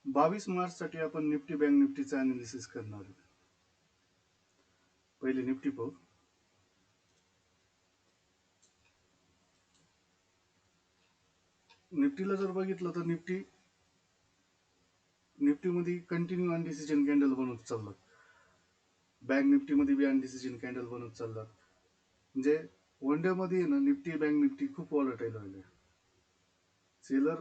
22 मार्च साठी आपण Nifty bank निफ्टीचं analysis करणार आहोत. पहिले निफ्टी पाहू. निफ्टीला जर बघितलं तर निफ्टीमध्ये कंटिन्यू अनडिसिजन कॅन्डल बनवत चाललं. बँक निफ्टीमध्ये बी अनडिसिजन कॅन्डल बनवत चाललं. म्हणजे वन डे मध्ये ना निफ्टी बँक निफ्टी खूप वॉलेटाईल व्हायला. सेलर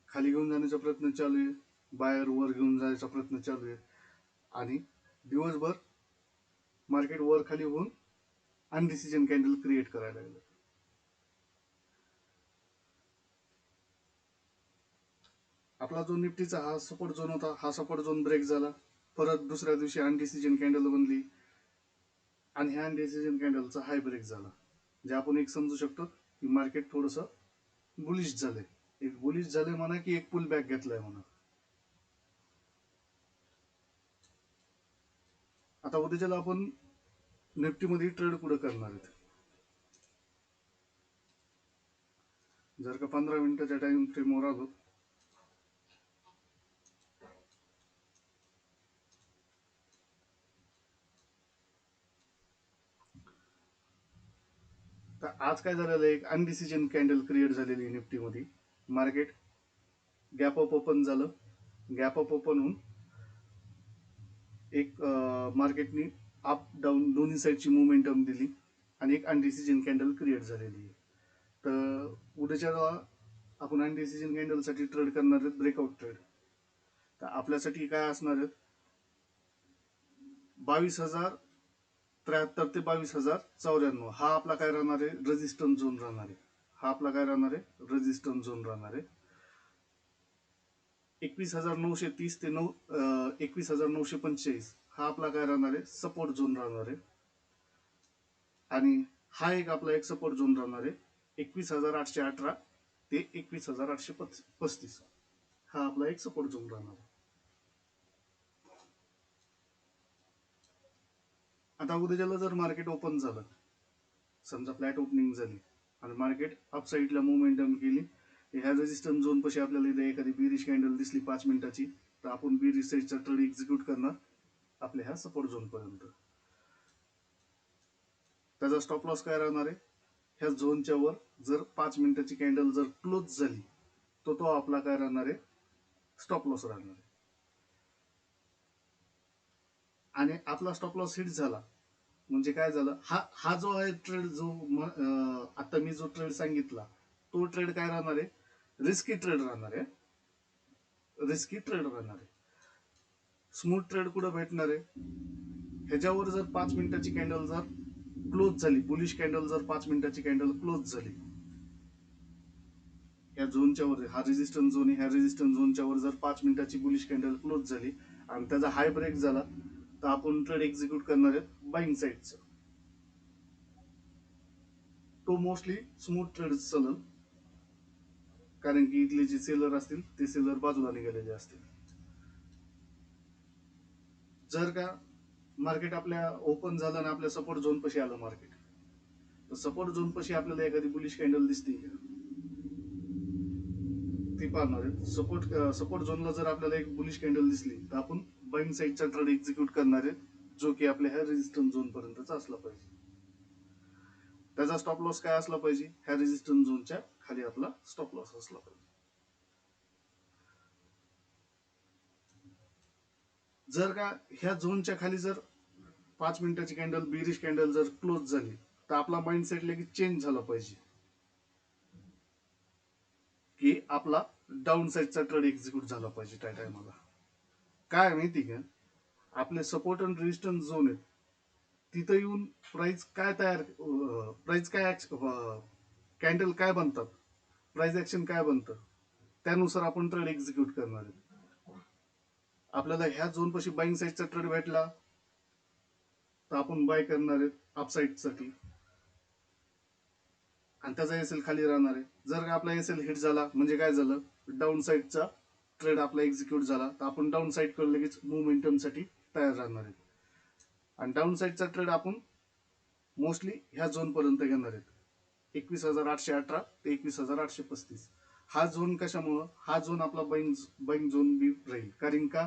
खाली घेऊन जाण्याचा प्रयत्न चालू आहे, बायर वर घेऊन जाण्याचा प्रयत्न चालू आहे आणि दिवसभर मार्केट वर खाली होऊन अनडिसिजन कॅन्डल क्रिएट करायला लागलं. आपला जो निफ्टीचा हा सपोर्ट झोन होता, हा सपोर्ट झोन ब्रेक झाला. परत दुसऱ्या दिवशी अनडिसिजन कॅन्डल बनली आणि ह्या अनडिसिजन कॅन्डलचा हाय ब्रेक झाला. जे आपण एक समजू शकतो की मार्केट थोडंसं बुलिश झालंय. एक बुलिश झालंय म्हणा की एक पुल बॅक घेतलाय म्हणा. आता उद्याच्याला आपण निफ्टीमध्ये ट्रेड कुठं करणार आहेत. जर का 15 मिनिटाच्या टाइम फ्रेमवर आलो तर आज काय झालेलं आहे, एक अनडिसिजन कॅन्डल क्रिएट झालेली आहे निफ्टीमध्ये. मार्केट गॅप अप ओपन झालं. गॅप अप ओपन होऊन एक मार्केटनी अप डाऊन दोन्ही साईडची मोमेंटम दिली आणि एक अनडिसिजन कॅन्डल क्रिएट झालेली आहे. तर उद्याच्या आपण अनडिसिजन कॅन्डलसाठी ट्रेड करणार आहेत ब्रेकआउट ट्रेड. तर आपल्यासाठी काय असणार आहेत, 22,073 ते 22,094 हा आपला काय राहणार आहे, रेजिस्टन्स झोन राहणार आहे. हा आपला काय राहणार आहे, रेजिस्टन्स झोन राहणार आहे. 21,930 ते 21,945 हा आपला काय राहणार आहे, सपोर्ट झोन राहणार आहे. आणि हा एक आपला एक सपोर्ट झोन राहणार आहे 21,818 ते 21,835. हा आपला एक सपोर्ट झोन राहणार आहे. आता उद्याच्याला जर मार्केट ओपन झालं, समजा फ्लॅट ओपनिंग झाली आणि मार्केट अपसाईडला मोमेंटम केली, ह्या रेजिस्टन्स झोन पशी आपल्याला इथे एखादी बिरिश कॅन्डल दिसली 5 मिनिटाची, तर आपण बिरिश साईडचा ट्रेड एक्झिक्यूट करणार आपल्या ह्या सपोर्ट झोन पर्यंत. त्याचा स्टॉप लॉस काय राहणार आहे, ह्या झोनच्या वर जर 5 मिनिटाची कॅन्डल जर क्लोज झाली तर तो आपला काय राहणार आहे, स्टॉप लॉस राहणार आहे. आणि आपला स्टॉप लॉस हिट झाला म्हणजे काय झालं, हा जो आहे ट्रेड जो आता मी जो ट्रेड सांगितला तो ट्रेड काय राहणार आहे, रिस्की ट्रेड राहणार आहे. रिस्की ट्रेड राहणार आहे. स्मूथ ट्रेड कुठं भेटणार आहे, ह्याच्यावर जर 5 मिनिटाची कॅन्डल जर क्लोज झाली, बुलिश कॅन्डल जर 5 मिनिटाची कॅन्डल क्लोज झाली, ह्या झोनच्या वर, हा रेजिस्टन्स झोन आहे, ह्या रेजिस्टन्स झोनच्या वर जर 5 मिनिटाची बुलिश कॅन्डल क्लोज झाली आणि त्याचा हाय ब्रेक झाला, तर आपण ट्रेड एक्झिक्यूट करणार आहेत बाईंग साईडचं. तो मोस्टली स्मूथ ट्रेड चालेल, कारण की इथले जे सेलर असतील ते सेलर बाजूला निघालेले असतील. जर का मार्केट आपल्या ओपन झालं आणि आपल्या सपोर्ट झोन पशी आलं मार्केट, तर सपोर्ट झोन पशी आपल्याला एखादी बुलिश कॅन्डल दिसते ती पाहणार आहे. सपोर्ट झोनला जर आपल्याला एक बुलिश कॅन्डल दिसली तर आपण बाईंग साईडचा ट्रेड एक्झिक्यूट करणार आहे, जो की आपल्या ह्या रेजिस्टन्स झोन पर्यंतचा असला पाहिजे. त्याचा स्टॉप लॉस काय असला पाहिजे, ह्या रेजिस्टन्स झोनच्या खाली आपला स्टॉप लॉस असला पाहिजे. जर का ह्या झोनच्या खाली जर 5 मिनिटाची कॅन्डल बिरिश कॅन्डल जर क्लोज झाली, तर आपला माइंडसेट लगेच चेंज झाला पाहिजे की आपला डाऊन साईडचा ट्रेड एक्झिक्यूट झाला पाहिजे त्या टायमाला. काय माहिती का, आपले सपोर्ट आणि रेजिस्टन्स झोन आहेत, तिथं येऊन प्राइस काय कॅन्डल काय बनतात, प्राइस ऍक्शन काय बनतं, त्यानुसार आपण ट्रेड एक्झिक्यूट करणार आहे. आपल्याला ह्या झोन पशी बाईंग साईडचा ट्रेड भेटला तर आपण बाय करणार आहेत अपसाईडसाठी आणि त्याचा एसएल खाली राहणार आहे. जर का आपला एसएल हिट झाला म्हणजे काय झालं, डाऊन साईडचा ट्रेड आपला एक्झिक्यूट झाला, तर आपण डाऊन साईड कडे लगेच मोमेंटमसाठी तयार राहणार आहे. आणि डाऊन साईडचा ट्रेड आपण मोस्टली ह्या झोन पर्यंत घेणार आहेत, 21,818 ते 21,835. हा झोन कशामुळं, हा झोन आपला बाईंग झोन बी राहील. कारण का,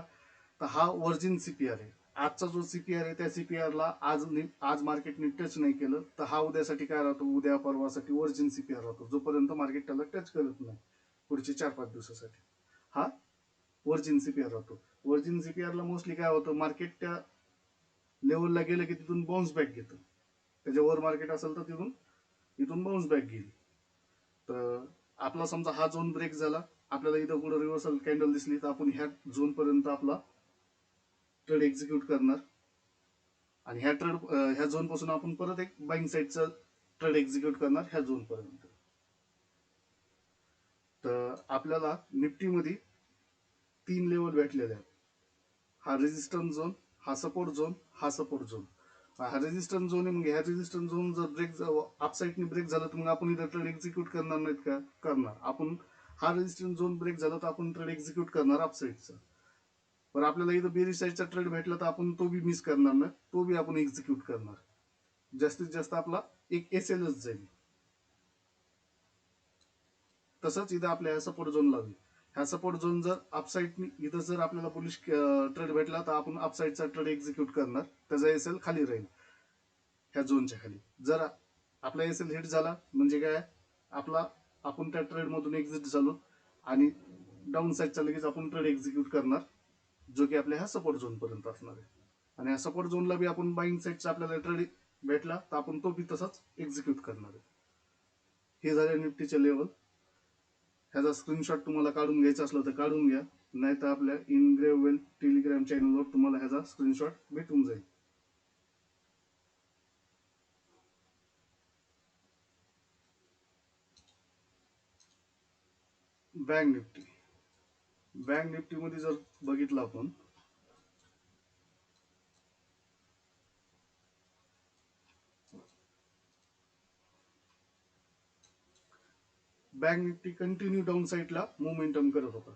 तर हा वर्जिन सीपीआर आहे. आजचा जो सीपीआर आहे त्या सीपीआरला आज मार्केटने टच नाही केलं तर हा उद्यासाठी काय राहतो, उद्या परवासाठी वर्जिन सीपीआर राहतो, जोपर्यंत मार्केट त्याला टच करत नाही पुढचे 4-5 दिवसासाठी. हा वर्जिन सीपीआर राहतो. वर्जिन सीपीआरला मोस्टली काय होतं, मार्केट त्या लेवलला गेलं की तिथून बाउन्स बॅक घेतं. त्याच्यावर मार्केट असेल तर इथून बाउन्स बॅक घेईल. तर आपला समजा हा झोन ब्रेक झाला, आपल्याला इथं पुढे रिव्हर्सल कॅन्डल दिसली तर आपण ह्या झोन पर्यंत आपला ट्रेड एक्झिक्यूट करणार. आणि ह्या झोन पासून आपण परत एक बाईंग साईडचा ट्रेड एक्झिक्यूट करणार ह्या झोन पर्यंत. तर आपल्याला निफ्टीमध्ये 3 लेवल भेटलेले आहेत. हा रेजिस्टन्स झोन, हा सपोर्ट झोन, हा सपोर्ट झोन. हा रेजिस्टन्स झोन आहे. मग ह्या रेजिस्टन्स झोन जर अपसाईडने ब्रेक झाला तर मग आपण इथं ट्रेड एक्झिक्यूट करणार नाहीत का, करणार आपण. हा रेजिस्टन्स झोन ब्रेक झाला तर आपण ट्रेड एक्झिक्यूट करणार अपसाईडचा. पण आपल्याला इथं बेरिश साईडचा ट्रेड भेटला तर आपण तो बी मिस करणार नाही, तो बी आपण एक्झिक्यूट करणार. जास्तीत जास्त आपला एक एसएलच जाईल. तसंच इथं आपल्या सपोर्ट झोन लावी. ह्या सपोर्ट झोन जर अपसाईड इथं जर आपल्याला बुलिश ट्रेड भेटला तर आपण अपसाईडचा ट्रेड एक्झिक्यूट करणार, त्याचा एसएल खाली राहील ह्या झोनच्या खाली. जर आपला एसएल हिट झाला म्हणजे काय, आपला आपण त्या ट्रेड मधून एक्झिट झालो आणि डाऊन साईडचा लगेच आपण ट्रेड एक्झिक्यूट करणार, जो की आपल्या ह्या सपोर्ट झोन पर्यंत असणार आहे. आणि ह्या सपोर्ट झोनला बी आपण बाईंग साईडचा आपल्याला ट्रेड भेटला तर आपण तो बी तसाच एक्झिक्यूट करणार आहे. हे झाले निफ्टीचे लेवल. ह्याचा स्क्रीनशॉट तुम्हाला काढून घ्यायचा असला तर काढून घ्या, नाही तर आपल्या इनग्रेव वेल टेलिग्राम चॅनलवर तुम्हाला ह्याचा स्क्रीनशॉट भेटून जाईल. Bank Nifty. बँक निफ्टीमध्ये जर बघितलं आपण, बँक निफ्टी कंटिन्यू डाऊन साईडला मोमेंटम करत होता.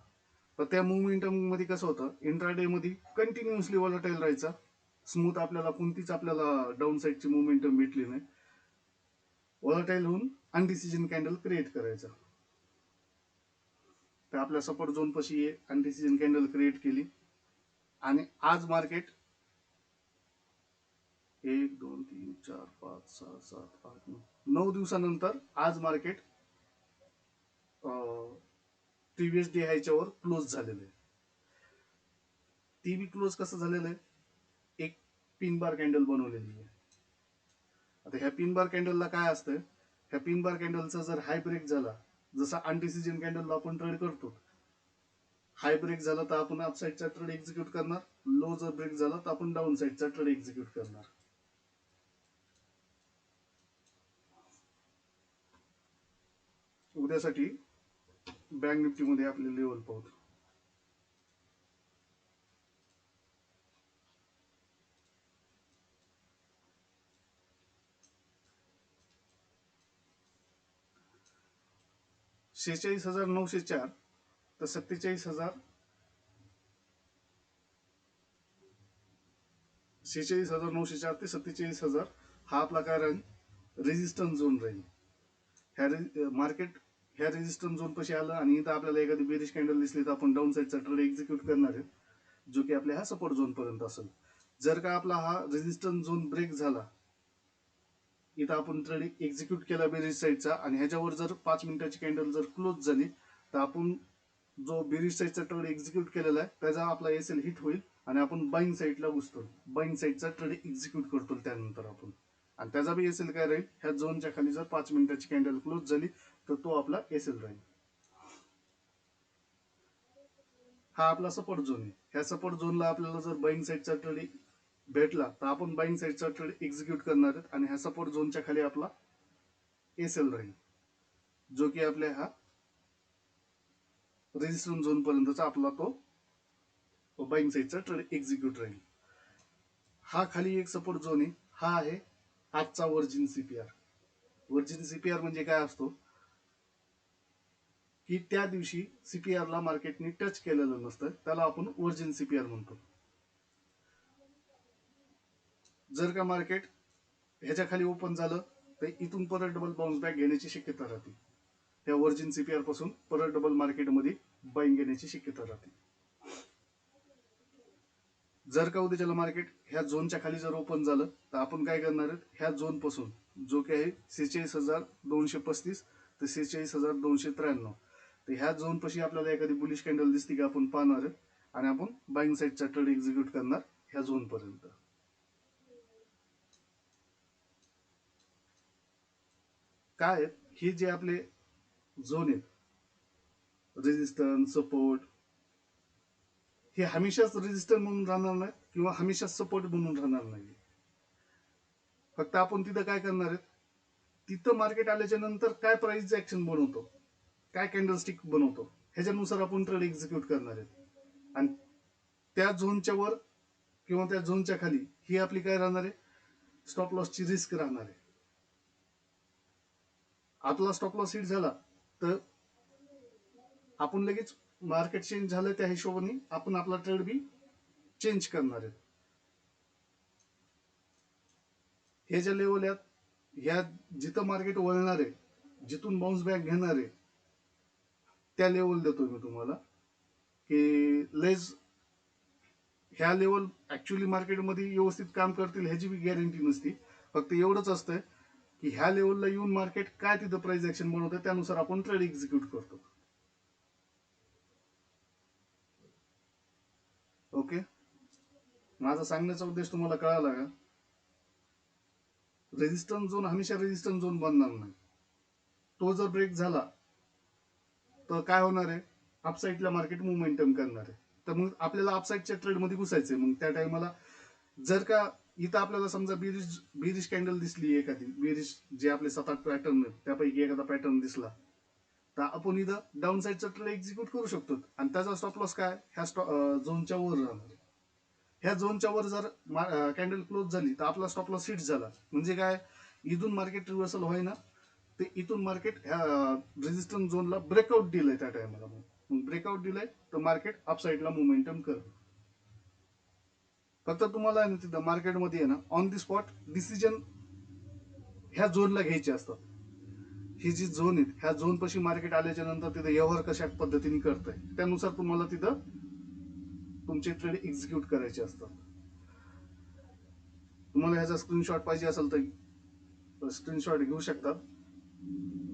तर त्या मोमेंटम मध्ये कसं होतं, इंट्राडे मध्ये कंटिन्युअसली वॉलटाईल राहायचा. स्मूथ आपल्याला कोणतीच आपल्याला डाऊन साईडची मोमेंटम भेटली नाही. वॉलटाईल होऊन अनडिसिजन कॅन्डल क्रिएट करायचा. तर आपल्या सपोर्ट झोन पाशी अनडिसिजन कॅन्डल क्रिएट केली आणि आज मार्केट 1 2 3 4 5 6 7 8 9 दिवसानंतर आज मार्केट प्रिव्हियस डे ह्याच्यावर क्लोज झालेलं आहे. ती बी क्लोज कसं झालेलं आहे, एक पिन बार कॅन्डल बनवलेली आहे. आता ह्या पिन बार कॅन्डलला काय असतं, ह्या पिन बार कॅन्डलचा जर हाय ब्रेक झाला, जसा अनडिसिजन कॅन्डलला आपण ट्रेड करतो, हाय ब्रेक झाला तर आपण अपसाईडचा ट्रेड एक्झिक्यूट करणार, लो जर ब्रेक झाला तर आपण डाऊन साईडचा ट्रेड एक्झिक्यूट करणार. उद्यासाठी बँक निफ्टीमध्ये आपले लेवल पाहू. 46,904 तर 47,000, 46,904 ते 47,000 हा आपला काय राहील, रेजिस्टन्स झोन राहील. मार्केट ह्या रेजिस्टन्स झोन पाशी आलं आणि इथं आपल्याला एखादी बेरिश कॅन्डल दिसली तर आपण डाऊन साईडचा ट्रेड एक्झिक्यूट करणार आहे, जो की आपल्या हा सपोर्ट झोन पर्यंत असेल. जर का आपला हा रेजिस्टन्स झोन ब्रेक झाला, इथं आपण ट्रेड एक्झिक्यूट केला बेरिश साईडचा आणि ह्याच्यावर जर 5 मिनिटाची कॅन्डल जर क्लोज झाली तर आपण जो बेरिश साईडचा ट्रेड एक्झिक्यूट केलेला आहे त्याचा आपला एसएल हिट होईल आणि आपण बाईंग साईडला घुसतो, बाईंग साईडचा ट्रेड एक्झिक्यूट करतो त्यानंतर आपण. आणि त्याचा बी एसएल काय राहील, ह्या झोनच्या खाली जर 5 मिनिटाची कॅन्डल क्लोज झाली तर तो आपला एसएल राहील. हा आपला सपोर्ट झोन आहे. ह्या सपोर्ट झोनला आपल्याला जर बाईंग साईडचा ट्रेड भेटला तर आपण बाईंग साईडचा ट्रेड एक्झिक्यूट करणार आहेत आणि ह्या सपोर्ट झोनच्या खाली आपला एसएल राहील, जो की आपल्या हा रेजिस्टन्स झोन पर्यंतचा आपला तो बाईंग साईडचा ट्रेड एक्झिक्यूट राहील. हा खाली एक सपोर्ट झोन आहे. हा आहे आजचा वर्जिन सीपीआर. वर्जिन सीपीआर म्हणजे काय असतो, की त्या दिवशी सीपीआरला मार्केटने टच केलेलं नसतं, त्याला आपण वर्जिन सीपीआर म्हणतो. जर का मार्केट ह्याच्या खाली ओपन झालं तर इथून परत डबल बाउन्स बॅक घेण्याची शक्यता राहते. ह्या वर्जिन सीपीआर पासून परत डबल मार्केटमध्ये बाईंग घेण्याची शक्यता राहते. जर का उद्याच्याला मार्केट ह्या झोनच्या खाली जर ओपन झालं तर आपण काय करणार आहेत, ह्या झोन पासून जो की आहे 46,235 ते 46,293, तर ह्या झोन पाशी आपल्याला एखादी बुलिश कॅन्डल दिसते की आपण पाहणार आहेत आणि आपण बाईंग साईडचा ट्रेड एक्झिक्यूट करणार ह्या झोन पर्यंत. काय आहेत हे जे आपले झोन आहेत, रेजिस्टन्स, सपोर्ट, हे हमेशाच रेजिस्टन्स म्हणून राहणार नाही किंवा हमेशाच सपोर्ट म्हणून राहणार नाही. फक्त आपण तिथं काय करणार आहेत, तिथं मार्केट आल्याच्या नंतर काय प्राइस ऍक्शन बनवतो, काय कॅन्डलस्टिक बनवतो, ह्याच्यानुसार आपण ट्रेड एक्झिक्यूट करणार आहेत. आणि त्या झोनच्या वर किंवा त्या झोनच्या खाली ही आपली काय राहणार आहे, स्टॉप लॉसची रिस्क राहणार आहे. आपला स्टॉप लॉस हिट झाला तर आपण लगेच मार्केट चेंज झालं त्या हिशोबाने आपण आपला ट्रेड बी चेंज करणार आहे. हे ज्या लेवल आहेत, ह्या जिथं मार्केट वळणार आहे, जिथून बाउन्स बॅक घेणार आहे, त्या लेवल देतो मी तुम्हाला की लेज ह्या लेवल ऍक्च्युअली मार्केटमध्ये व्यवस्थित काम करतील ह्याची बी गॅरंटी नसती. फक्त एवढंच असतं की ह्या लेवलला येऊन मार्केट काय तिथं प्राइस ऍक्शन बनवतं त्यानुसार आपण ट्रेड एक्झिक्यूट करतो. ओके, माझा सांगण्याचा उद्देश तुम्हाला कळाला का? रेजिस्टन्स झोन हमेशा रेजिस्टन्स झोन बनणार नाही. तो जर ब्रेक झाला तर काय होणार आहे, अपसाईडला मार्केट मोमेंटम करणार आहे. तर मग आपल्याला अपसाईडच्या ट्रेडमध्ये घुसायचंय. मग त्या टायमाला जर का इथं आपल्याला समजा बिरिश कॅन्डल दिसली, एखादी बिरिश जे आपले 7-8 पॅटर्न आहेत त्यापैकी एखादा पॅटर्न दिसला, तर आपण इथं डाऊन साईडचा ट्रेड एक्झिक्यूट करू शकतो. आणि त्याचा स्टॉप लॉस काय ह्या झोनच्या वर राहणार. ह्या झोनच्या वर जर कॅन्डल क्लोज झाली तर आपला स्टॉप लॉस हिट झाला, म्हणजे काय, इथून मार्केट रिव्हर्सल होईना, ते इथून मार्केट ह्या रेजिस्टन्स झोनला ब्रेकआउट दिलंय त्या टायमाला. मग ब्रेकआउट दिलंय तर मार्केट अपसाईडला मोमेंटम करत. फक्त तुम्हाला आहे ना तिथं मार्केटमध्ये आहे ना ऑन दी स्पॉट डिसिजन ह्या झोनला घ्यायचे असतात. ही जी झोन आहेत ह्या झोन पाशी मार्केट आल्याच्या नंतर तिथं व्यवहार कशा पद्धतीने करताय त्यानुसार तुम्हाला तिथं तुमचे ट्रेड एक्झिक्यूट करायचे असतात. तुम्हाला ह्याचा स्क्रीनशॉट पाहिजे असेल तर स्क्रीनशॉट घेऊ शकतात.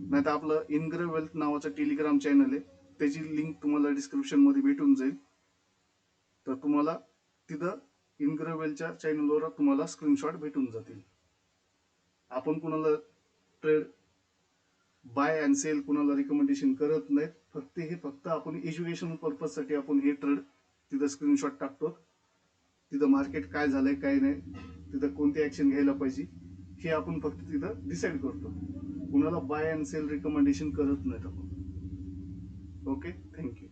नाही तर आपलं इनग्रेव वेल्थ नावाचं टेलिग्राम चॅनल आहे, त्याची लिंक तुम्हाला डिस्क्रिप्शन मध्ये भेटून जाईल. तर तुम्हाला तिथं इनग्रेव वेल्थच्या चॅनलवर तुम्हाला स्क्रीनशॉट भेटून जातील. आपण कुणाला ट्रेड बाय अँड सेल कुणाला रिकमेंडेशन करत नाहीत. फक्त आपण एज्युकेशन पर्पजसाठी आपण हे ट्रेड तिथं स्क्रीनशॉट टाकतो. तिथं मार्केट काय झालंय काय नाही, तिथं कोणती ऍक्शन घ्यायला पाहिजे हे आपण फक्त तिथं डिसाईड करतो. कुणाला बाय अँड सेल रिकमेंडेशन करत नाहीत आपण. Okay, thank you.